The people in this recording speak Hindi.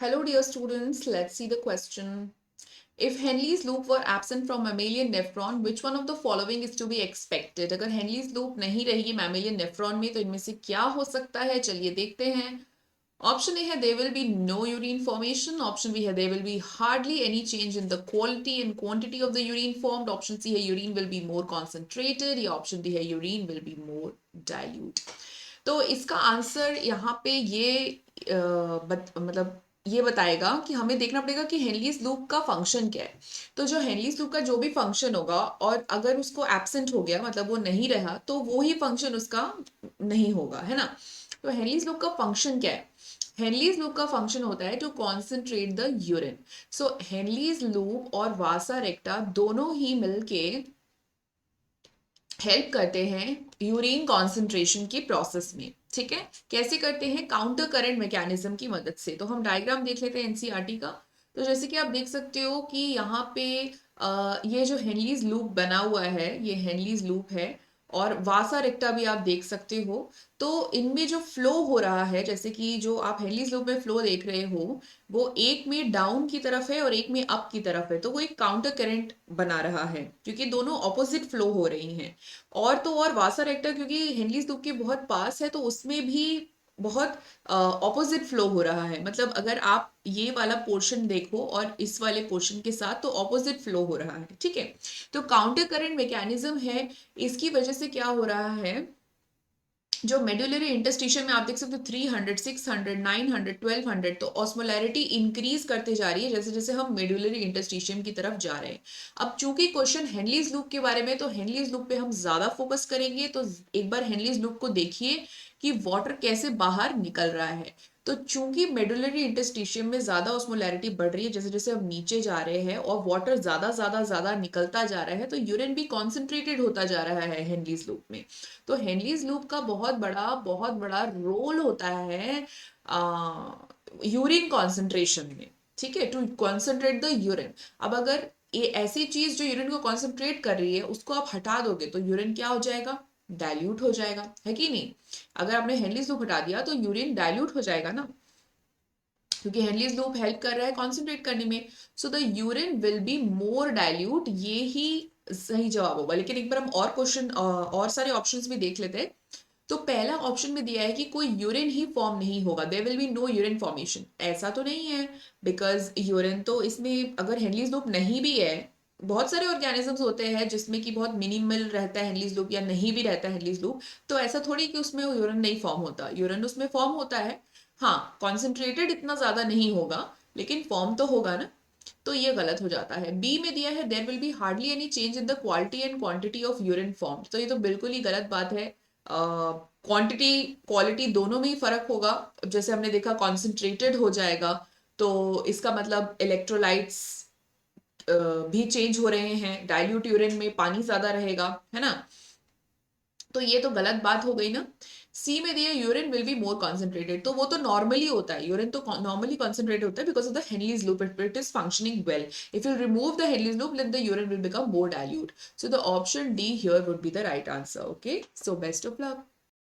Hello, dear students. Let's see the question. If Henle's loop were absent from mammalian nephron, which one of the following is to be expected? अगर Henle's loop नहीं रहेगी mammalian nephron में तो इनमें से क्या हो सकता है? चलिए देखते हैं. Option A है there will be no urine formation. Option B है there will be hardly any change in the quality and quantity of the urine formed. Option C है urine will be more concentrated. या Option D है urine will be more dilute. तो इसका आंसर यहाँ पे मतलब ये बताएगा कि हमें देखना पड़ेगा कि हेनलीज लूप का फंक्शन क्या है. तो जो हेनलीज लूप का जो भी फंक्शन होगा और अगर उसको एब्सेंट हो गया मतलब वो नहीं रहा तो वो ही फंक्शन उसका नहीं होगा, है ना. तो हेनलीज लूप का फंक्शन क्या है? हेनलीज लूप का फंक्शन होता है to concentrate the urine. So Henle's loop और वासा रेक्टा दोनों ही मिलके हेल्प करते हैं यूरिन कॉन्सेंट्रेशन की प्रोसेस में. ठीक है, कैसे करते हैं? काउंटर करंट मैकेनिज्म की मदद से. तो हम डायग्राम देख लेते हैं एनसीईआरटी का. तो जैसे कि आप देख सकते हो कि यहाँ पे ये जो हेनलीज लूप बना हुआ है ये हेनलीज लूप है और वासा रेक्टा भी आप देख सकते हो. तो इनमें जो फ्लो हो रहा है जैसे कि जो आप हेनलीज लूप में फ्लो देख रहे हो वो एक में डाउन की तरफ है और एक में अप की तरफ है. तो वो एक काउंटर करंट बना रहा है क्योंकि दोनों ऑपोजिट फ्लो हो रही हैं. और तो और वासा रेक्टा क्योंकि हेनलीज लूप के बहुत पास है तो उसमें भी बहुत ऑपोजिट फ्लो हो रहा है. मतलब अगर आप ये वाला पोर्शन देखो और इस वाले पोर्शन के साथ तो ऑपोजिट फ्लो हो रहा है. ठीक है, तो काउंटर करंट मैकेनिज्म है. इसकी वजह से क्या हो रहा है, जो मेडुलरी इंटरस्टिशियम में आप देख सकते हो 300 600 900 1200 तो ऑस्मोलैरिटी इंक्रीज करते जा रही है जैसे जैसे हम मेडुलरी इंटरस्टिशियम की तरफ जा रहे हैं. अब चूंकि क्वेश्चन हेनलीज लूप के बारे में तो हेनलीज लूप पे हम ज्यादा फोकस करेंगे. तो एक बार हेनलीज लूप को देखिए कि वाटर कैसे बाहर निकल रहा है. तो चूंकि मेडुलरी इंटरस्टिशियम में ज्यादा ऑस्मोलैरिटी बढ़ रही है जैसे जैसे हम नीचे जा रहे हैं और वाटर ज्यादा ज्यादा ज्यादा निकलता जा रहा है तो यूरिन भी कॉन्सेंट्रेटेड होता जा रहा है हेनलीज लूप में. तो हेनलीज लूप का बहुत बड़ा रोल होता है यूरिन कॉन्सेंट्रेशन में. ठीक है, टू कॉन्सेंट्रेट द यूरिन. अब अगर ये ऐसी चीज जो यूरिन को कॉन्सेंट्रेट कर रही है उसको आप हटा दोगे तो यूरिन क्या हो जाएगा? डाइल्यूट हो जाएगा, है कि नहीं? अगर आपने हेनलीज लूप हटा दिया तो यूरिन डाइल्यूट हो जाएगा ना, क्योंकि हेनलीज लूप हेल्प कर रहा है कॉन्सेंट्रेट करने में. So the urine will be more dilute, ये ही सही जवाब होगा. लेकिन एक बार हम और क्वेश्चन और सारे ऑप्शंस भी देख लेते हैं. तो पहला ऑप्शन में दिया है कि कोई यूरिन ही फॉर्म नहीं होगा, there will be no urine formation. ऐसा तो नहीं है बिकॉज यूरिन तो इसमें अगर हेनलीज लूप नहीं भी है, बहुत सारे ऑर्गेनिजम्स होते हैं जिसमें कि बहुत मिनिमल रहता है हेनलीज लूप या नहीं भी रहता है हेनलीज लूप. तो ऐसा थोड़ी कि उसमें यूरिन नहीं फॉर्म होता, यूरिन उसमें फॉर्म होता है. हाँ, कॉन्सेंट्रेटेड इतना ज्यादा नहीं होगा लेकिन फॉर्म तो होगा ना. तो ये गलत हो जाता है. बी में दिया है there will be hardly any change in the quality and quantity of urine form. तो ये तो बिल्कुल ही गलत बात है. क्वांटिटी क्वालिटी दोनों में ही फर्क होगा. जैसे हमने देखा कॉन्सेंट्रेटेड हो जाएगा तो इसका मतलब इलेक्ट्रोलाइट्स भी चेंज हो रहे हैं. डाइल्यूट यूरिन में पानी ज्यादा रहेगा, है ना. तो ये तो गलत बात हो गई ना. सी में दिया urine will be more concentrated, तो वो तो नॉर्मली होता है, यूरिन तो नॉर्मली कॉन्सेंट्रेटेड होता है because of the Henle's loop, it is functioning well. If you remove the Henle's loop then the urine will become more dilute. So the option D here would be the right answer. Okay, so best of luck.